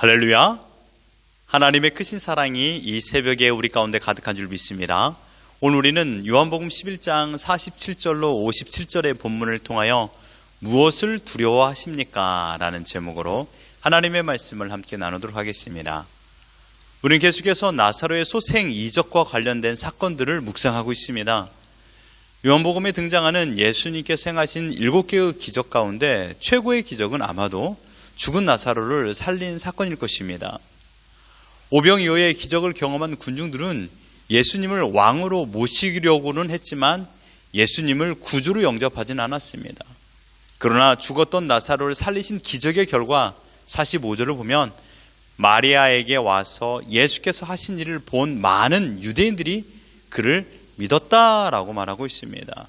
할렐루야! 하나님의 크신 사랑이 이 새벽에 우리 가운데 가득한 줄 믿습니다. 오늘 우리는 요한복음 11장 47절로 57절의 본문을 통하여 무엇을 두려워하십니까? 라는 제목으로 하나님의 말씀을 함께 나누도록 하겠습니다. 우리는 계속해서 나사로의 소생 이적과 관련된 사건들을 묵상하고 있습니다. 요한복음에 등장하는 예수님께서 행하신 7개의 기적 가운데 최고의 기적은 아마도 죽은 나사로를 살린 사건일 것입니다. 오병이어의 기적을 경험한 군중들은 예수님을 왕으로 모시려고는 했지만 예수님을 구주로 영접하지는 않았습니다. 그러나 죽었던 나사로를 살리신 기적의 결과 45절을 보면 마리아에게 와서 예수께서 하신 일을 본 많은 유대인들이 그를 믿었다라고 말하고 있습니다.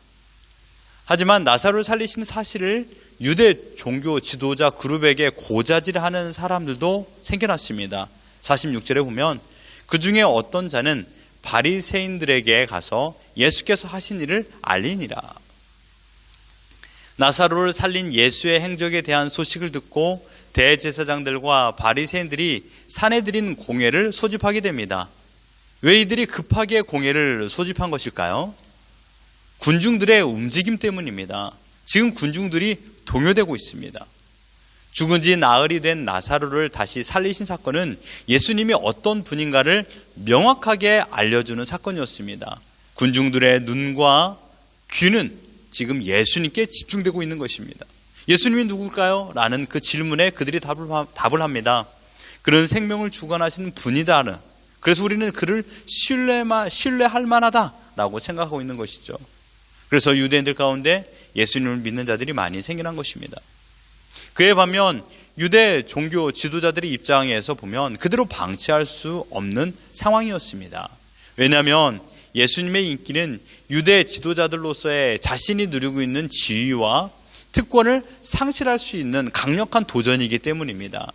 하지만 나사로를 살리신 사실을 유대 종교 지도자 그룹에게 고자질하는 사람들도 생겨났습니다. 46절에 보면 그 중에 어떤 자는 바리새인들에게 가서 예수께서 하신 일을 알리니라. 나사로를 살린 예수의 행적에 대한 소식을 듣고 대제사장들과 바리새인들이 산에 드린 공회를 소집하게 됩니다. 왜 이들이 급하게 공회를 소집한 것일까요? 군중들의 움직임 때문입니다. 지금 군중들이 동요되고 있습니다. 죽은 지 나흘이 된 나사로를 다시 살리신 사건은 예수님이 어떤 분인가를 명확하게 알려주는 사건이었습니다. 군중들의 눈과 귀는 지금 예수님께 집중되고 있는 것입니다. 예수님이 누굴까요? 라는 그 질문에 그들이 답을 합니다. 그는 생명을 주관하시는 분이다. 그래서 우리는 그를 신뢰할 만하다라고 생각하고 있는 것이죠. 그래서 유대인들 가운데 예수님을 믿는 자들이 많이 생겨난 것입니다. 그에 반면 유대 종교 지도자들의 입장에서 보면 그대로 방치할 수 없는 상황이었습니다. 왜냐하면 예수님의 인기는 유대 지도자들로서의 자신이 누리고 있는 지위와 특권을 상실할 수 있는 강력한 도전이기 때문입니다.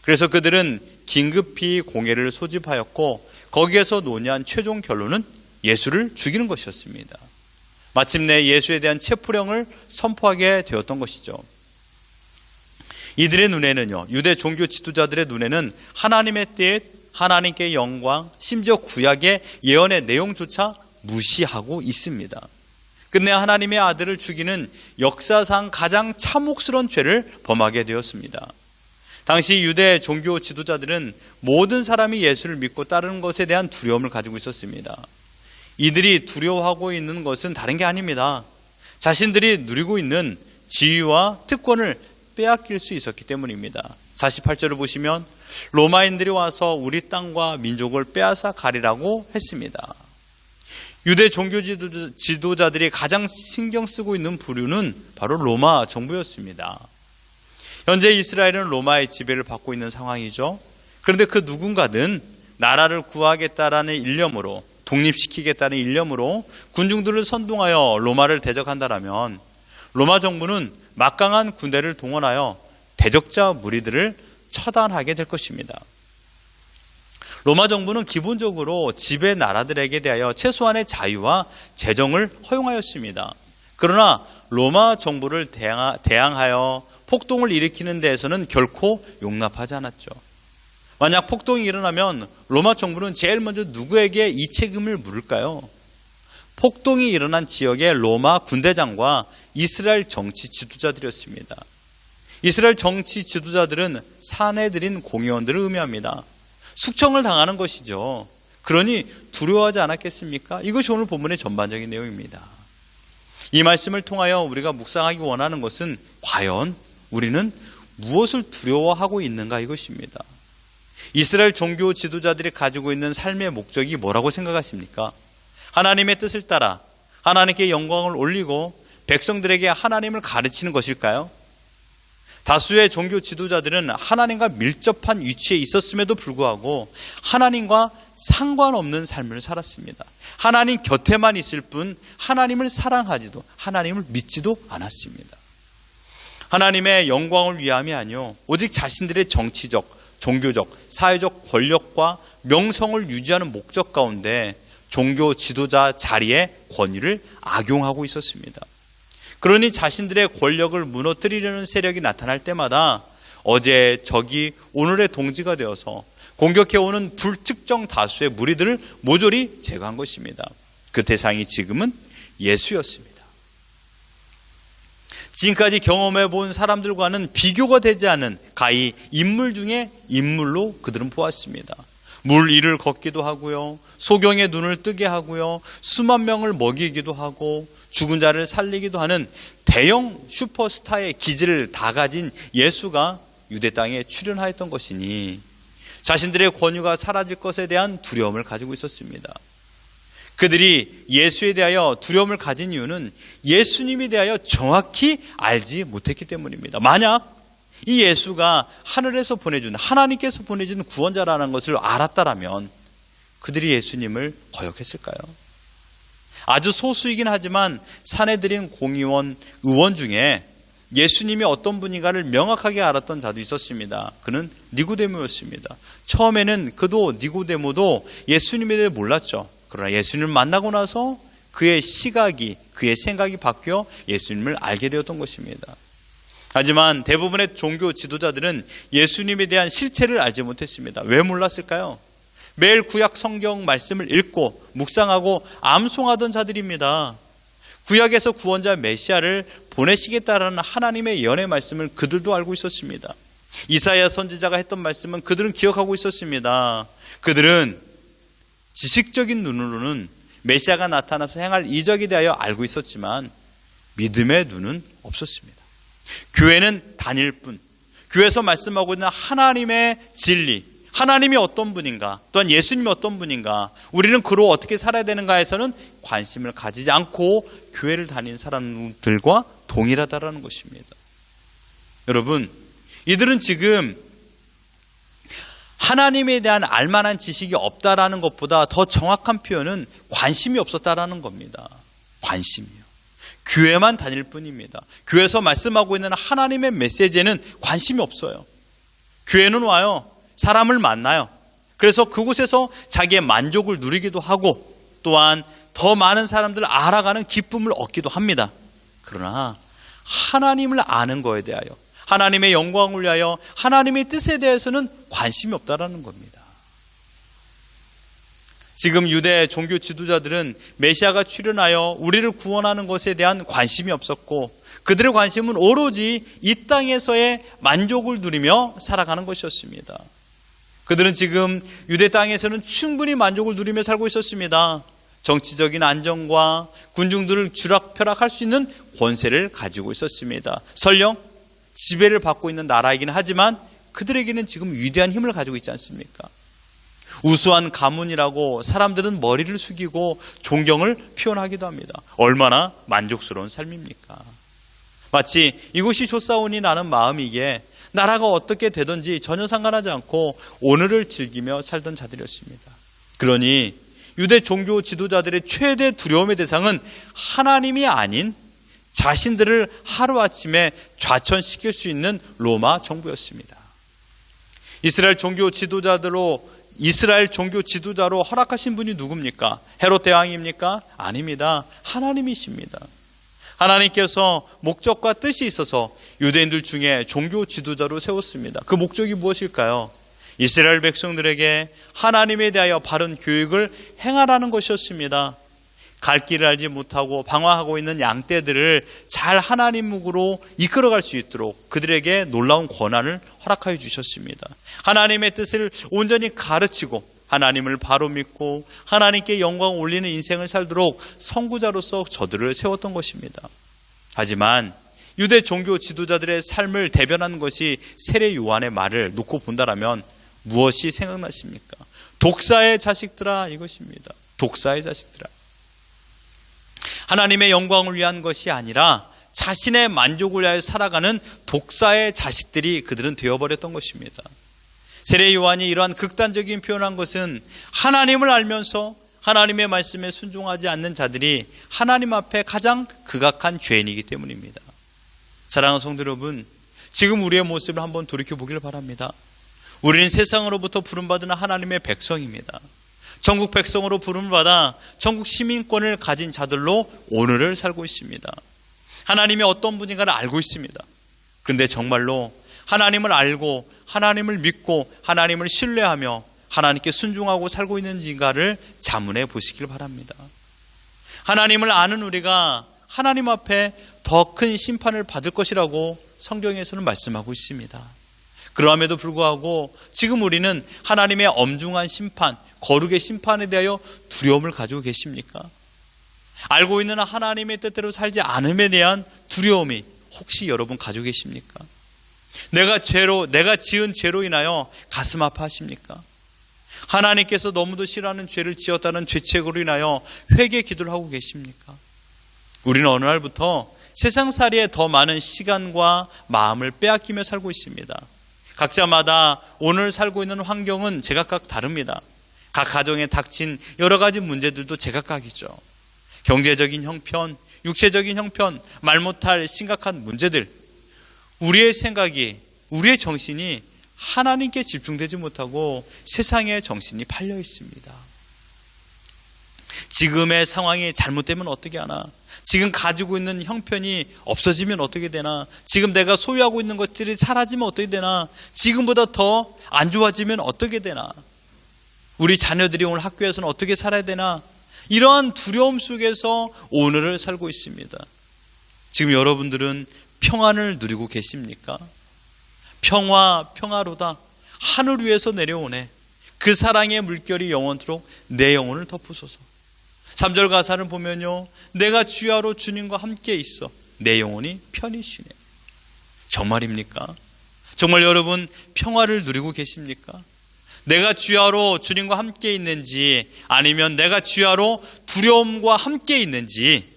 그래서 그들은 긴급히 공회를 소집하였고 거기에서 논의한 최종 결론은 예수를 죽이는 것이었습니다. 마침내 예수에 대한 체포령을 선포하게 되었던 것이죠. 이들의 눈에는요, 유대 종교 지도자들의 눈에는 하나님의 뜻, 하나님께 영광, 심지어 구약의 예언의 내용조차 무시하고 있습니다. 끝내 하나님의 아들을 죽이는 역사상 가장 참혹스러운 죄를 범하게 되었습니다. 당시 유대 종교 지도자들은 모든 사람이 예수를 믿고 따르는 것에 대한 두려움을 가지고 있었습니다. 이들이 두려워하고 있는 것은 다른 게 아닙니다. 자신들이 누리고 있는 지위와 특권을 빼앗길 수 있었기 때문입니다. 48절을 보시면 로마인들이 와서 우리 땅과 민족을 빼앗아 가리라고 했습니다. 유대 종교 지도자들이 가장 신경 쓰고 있는 부류는 바로 로마 정부였습니다. 현재 이스라엘은 로마의 지배를 받고 있는 상황이죠. 그런데 그 누군가는 나라를 구하겠다라는 일념으로, 독립시키겠다는 일념으로 군중들을 선동하여 로마를 대적한다라면 로마 정부는 막강한 군대를 동원하여 대적자 무리들을 처단하게 될 것입니다. 로마 정부는 기본적으로 지배 나라들에게 대하여 최소한의 자유와 재정을 허용하였습니다. 그러나 로마 정부를 대항하여 폭동을 일으키는 데에서는 결코 용납하지 않았죠. 만약 폭동이 일어나면 로마 정부는 제일 먼저 누구에게 이 책임을 물을까요? 폭동이 일어난 지역의 로마 군대장과 이스라엘 정치 지도자들이었습니다. 이스라엘 정치 지도자들은 사내들인 공의원들을 의미합니다. 숙청을 당하는 것이죠. 그러니 두려워하지 않았겠습니까? 이것이 오늘 본문의 전반적인 내용입니다. 이 말씀을 통하여 우리가 묵상하기 원하는 것은 과연 우리는 무엇을 두려워하고 있는가 이것입니다. 이스라엘 종교 지도자들이 가지고 있는 삶의 목적이 뭐라고 생각하십니까? 하나님의 뜻을 따라 하나님께 영광을 올리고 백성들에게 하나님을 가르치는 것일까요? 다수의 종교 지도자들은 하나님과 밀접한 위치에 있었음에도 불구하고 하나님과 상관없는 삶을 살았습니다. 하나님 곁에만 있을 뿐 하나님을 사랑하지도 하나님을 믿지도 않았습니다. 하나님의 영광을 위함이 아니요 오직 자신들의 정치적, 종교적, 사회적 권력과 명성을 유지하는 목적 가운데 종교 지도자 자리의 권위를 악용하고 있었습니다. 그러니 자신들의 권력을 무너뜨리려는 세력이 나타날 때마다 어제의 적이 오늘의 동지가 되어서 공격해오는 불특정 다수의 무리들을 모조리 제거한 것입니다. 그 대상이 지금은 예수였습니다. 지금까지 경험해 본 사람들과는 비교가 되지 않은 가히 인물 중에 인물로 그들은 보았습니다. 물 위를 걷기도 하고요, 소경의 눈을 뜨게 하고요, 수만 명을 먹이기도 하고 죽은 자를 살리기도 하는 대형 슈퍼스타의 기질을 다 가진 예수가 유대 땅에 출현하였던 것이니 자신들의 권위가 사라질 것에 대한 두려움을 가지고 있었습니다. 그들이 예수에 대하여 두려움을 가진 이유는 예수님에 대하여 정확히 알지 못했기 때문입니다. 만약 이 예수가 하늘에서 보내준, 하나님께서 보내준 구원자라는 것을 알았다라면 그들이 예수님을 거역했을까요? 아주 소수이긴 하지만 사내들인 공의원, 의원 중에 예수님이 어떤 분인가를 명확하게 알았던 자도 있었습니다. 그는 니고데모였습니다. 처음에는 그도 니고데모도 예수님에 대해 몰랐죠. 그러나 예수님을 만나고 나서 그의 시각이, 그의 생각이 바뀌어 예수님을 알게 되었던 것입니다. 하지만 대부분의 종교 지도자들은 예수님에 대한 실체를 알지 못했습니다. 왜 몰랐을까요? 매일 구약 성경 말씀을 읽고 묵상하고 암송하던 자들입니다. 구약에서 구원자 메시아를 보내시겠다라는 하나님의 예언의 말씀을 그들도 알고 있었습니다. 이사야 선지자가 했던 말씀은 그들은 기억하고 있었습니다. 그들은 지식적인 눈으로는 메시아가 나타나서 행할 이적에 대하여 알고 있었지만 믿음의 눈은 없었습니다. 교회는 다닐 뿐, 교회에서 말씀하고 있는 하나님의 진리, 하나님이 어떤 분인가, 또한 예수님이 어떤 분인가, 우리는 그로 어떻게 살아야 되는가에서는 관심을 가지지 않고 교회를 다니는 사람들과 동일하다라는 것입니다. 여러분, 이들은 지금 하나님에 대한 알만한 지식이 없다라는 것보다 더 정확한 표현은 관심이 없었다라는 겁니다. 관심이요. 교회만 다닐 뿐입니다. 교회에서 말씀하고 있는 하나님의 메시지에는 관심이 없어요. 교회는 와요. 사람을 만나요. 그래서 그곳에서 자기의 만족을 누리기도 하고 또한 더 많은 사람들을 알아가는 기쁨을 얻기도 합니다. 그러나 하나님을 아는 것에 대하여, 하나님의 영광을 위하여, 하나님의 뜻에 대해서는 관심이 없다라는 겁니다. 지금 유대 종교 지도자들은 메시아가 출현하여 우리를 구원하는 것에 대한 관심이 없었고 그들의 관심은 오로지 이 땅에서의 만족을 누리며 살아가는 것이었습니다. 그들은 지금 유대 땅에서는 충분히 만족을 누리며 살고 있었습니다. 정치적인 안정과 군중들을 주락펴락할 수 있는 권세를 가지고 있었습니다. 설령 지배를 받고 있는 나라이긴 하지만 그들에게는 지금 위대한 힘을 가지고 있지 않습니까? 우수한 가문이라고 사람들은 머리를 숙이고 존경을 표현하기도 합니다. 얼마나 만족스러운 삶입니까? 마치 이곳이 좋사오니 나는 마음이기에 나라가 어떻게 되든지 전혀 상관하지 않고 오늘을 즐기며 살던 자들이었습니다. 그러니 유대 종교 지도자들의 최대 두려움의 대상은 하나님이 아닌 자신들을 하루아침에 좌천시킬 수 있는 로마 정부였습니다. 이스라엘 종교 지도자로 허락하신 분이 누굽니까? 헤롯 대왕입니까? 아닙니다. 하나님이십니다. 하나님께서 목적과 뜻이 있어서 유대인들 중에 종교 지도자로 세웠습니다. 그 목적이 무엇일까요? 이스라엘 백성들에게 하나님에 대하여 바른 교육을 행하라는 것이었습니다. 갈 길을 알지 못하고 방황하고 있는 양떼들을 잘 하나님으로 이끌어갈 수 있도록 그들에게 놀라운 권한을 허락하여 주셨습니다. 하나님의 뜻을 온전히 가르치고 하나님을 바로 믿고 하나님께 영광을 올리는 인생을 살도록 선구자로서 저들을 세웠던 것입니다. 하지만 유대 종교 지도자들의 삶을 대변하는 것이 세례 요한의 말을 놓고 본다라면 무엇이 생각나십니까? 독사의 자식들아, 이것입니다. 독사의 자식들아. 하나님의 영광을 위한 것이 아니라 자신의 만족을 위하여 살아가는 독사의 자식들이 그들은 되어버렸던 것입니다. 세례 요한이 이러한 극단적인 표현한 것은 하나님을 알면서 하나님의 말씀에 순종하지 않는 자들이 하나님 앞에 가장 극악한 죄인이기 때문입니다. 사랑하는 성도 여러분, 지금 우리의 모습을 한번 돌이켜보기를 바랍니다. 우리는 세상으로부터 부름받은 하나님의 백성입니다. 전국 백성으로 부름을 받아 전국 시민권을 가진 자들로 오늘을 살고 있습니다. 하나님이 어떤 분인가를 알고 있습니다. 그런데 정말로 하나님을 알고 하나님을 믿고 하나님을 신뢰하며 하나님께 순종하고 살고 있는지인가를 자문해 보시길 바랍니다. 하나님을 아는 우리가 하나님 앞에 더 큰 심판을 받을 것이라고 성경에서는 말씀하고 있습니다. 그럼에도 불구하고 지금 우리는 하나님의 엄중한 심판, 거룩의 심판에 대하여 두려움을 가지고 계십니까? 알고 있는 하나님의 뜻대로 살지 않음에 대한 두려움이 혹시 여러분 가지고 계십니까? 내가 지은 죄로 인하여 가슴 아파하십니까? 하나님께서 너무도 싫어하는 죄를 지었다는 죄책으로 인하여 회개 기도를 하고 계십니까? 우리는 어느 날부터 세상살이에 더 많은 시간과 마음을 빼앗기며 살고 있습니다. 각자마다 오늘 살고 있는 환경은 제각각 다릅니다. 각 가정에 닥친 여러 가지 문제들도 제각각이죠. 경제적인 형편, 육체적인 형편, 말 못할 심각한 문제들, 우리의 생각이, 우리의 정신이 하나님께 집중되지 못하고 세상의 정신이 팔려 있습니다. 지금의 상황이 잘못되면 어떻게 하나? 지금 가지고 있는 형편이 없어지면 어떻게 되나? 지금 내가 소유하고 있는 것들이 사라지면 어떻게 되나? 지금보다 더 안 좋아지면 어떻게 되나? 우리 자녀들이 오늘 학교에서는 어떻게 살아야 되나? 이러한 두려움 속에서 오늘을 살고 있습니다. 지금 여러분들은 평안을 누리고 계십니까? 평화로다. 하늘 위에서 내려오네. 그 사랑의 물결이 영원토록 내 영혼을 덮으소서. 3절 가사를 보면요, 내가 주야로 주님과 함께 있어 내 영혼이 편히 쉬네. 정말입니까? 정말 여러분 평화를 누리고 계십니까? 내가 주야로 주님과 함께 있는지, 아니면 내가 주야로 두려움과 함께 있는지,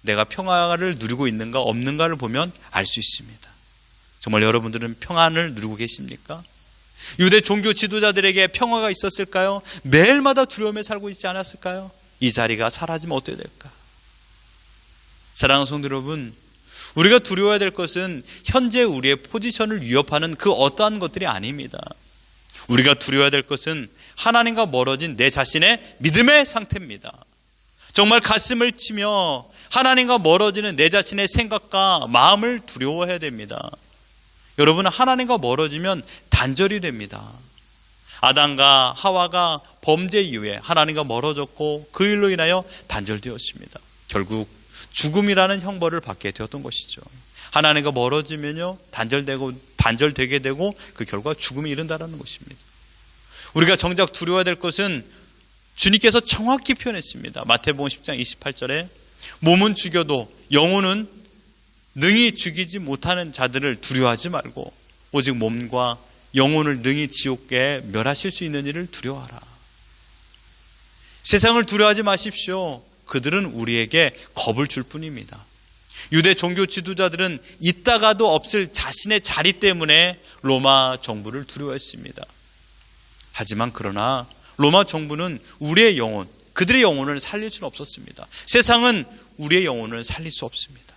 내가 평화를 누리고 있는가 없는가를 보면 알 수 있습니다. 정말 여러분들은 평안을 누리고 계십니까? 유대 종교 지도자들에게 평화가 있었을까요? 매일마다 두려움에 살고 있지 않았을까요? 이 자리가 사라지면 어떻게 될까? 사랑하는 성도 여러분, 우리가 두려워해야 될 것은 현재 우리의 포지션을 위협하는 그 어떠한 것들이 아닙니다. 우리가 두려워해야 될 것은 하나님과 멀어진 내 자신의 믿음의 상태입니다. 정말 가슴을 치며 하나님과 멀어지는 내 자신의 생각과 마음을 두려워해야 됩니다. 여러분, 하나님과 멀어지면 단절이 됩니다. 아담과 하와가 범죄 이후에 하나님과 멀어졌고 그 일로 인하여 단절되었습니다. 결국 죽음이라는 형벌을 받게 되었던 것이죠. 하나님과 멀어지면요, 단절되게 되고 그 결과 죽음이 이른다라는 것입니다. 우리가 정작 두려워야 될 것은 주님께서 정확히 표현했습니다. 마태복음 10장 28절에 몸은 죽여도 영혼은 능히 죽이지 못하는 자들을 두려워하지 말고 오직 몸과 영혼을 능히 지옥에 멸하실 수 있는 일을 두려워하라. 세상을 두려워하지 마십시오. 그들은 우리에게 겁을 줄 뿐입니다. 유대 종교 지도자들은 있다가도 없을 자신의 자리 때문에 로마 정부를 두려워했습니다. 하지만 그러나 로마 정부는 우리의 영혼, 그들의 영혼을 살릴 수는 없었습니다. 세상은 우리의 영혼을 살릴 수 없습니다.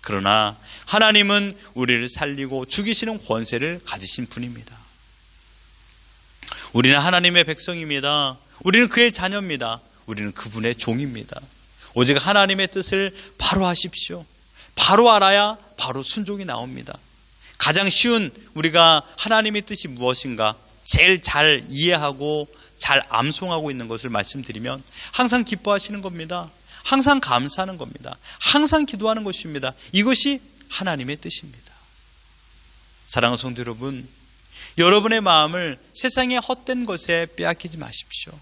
그러나 하나님은 우리를 살리고 죽이시는 권세를 가지신 분입니다. 우리는 하나님의 백성입니다. 우리는 그의 자녀입니다. 우리는 그분의 종입니다. 오직 하나님의 뜻을 바로 하십시오. 바로 알아야 바로 순종이 나옵니다. 가장 쉬운 우리가 하나님의 뜻이 무엇인가 제일 잘 이해하고 잘 암송하고 있는 것을 말씀드리면 항상 기뻐하시는 겁니다. 항상 감사하는 겁니다. 항상 기도하는 것입니다. 이것이 하나님의 뜻입니다. 사랑하는 성도 여러분, 여러분의 마음을 세상의 헛된 것에 빼앗기지 마십시오.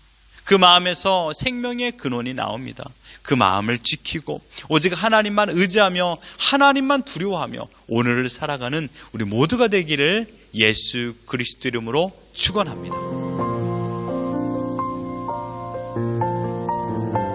그 마음에서 생명의 근원이 나옵니다. 그 마음을 지키고 오직 하나님만 의지하며 하나님만 두려워하며 오늘을 살아가는 우리 모두가 되기를 예수 그리스도 이름으로 축원합니다.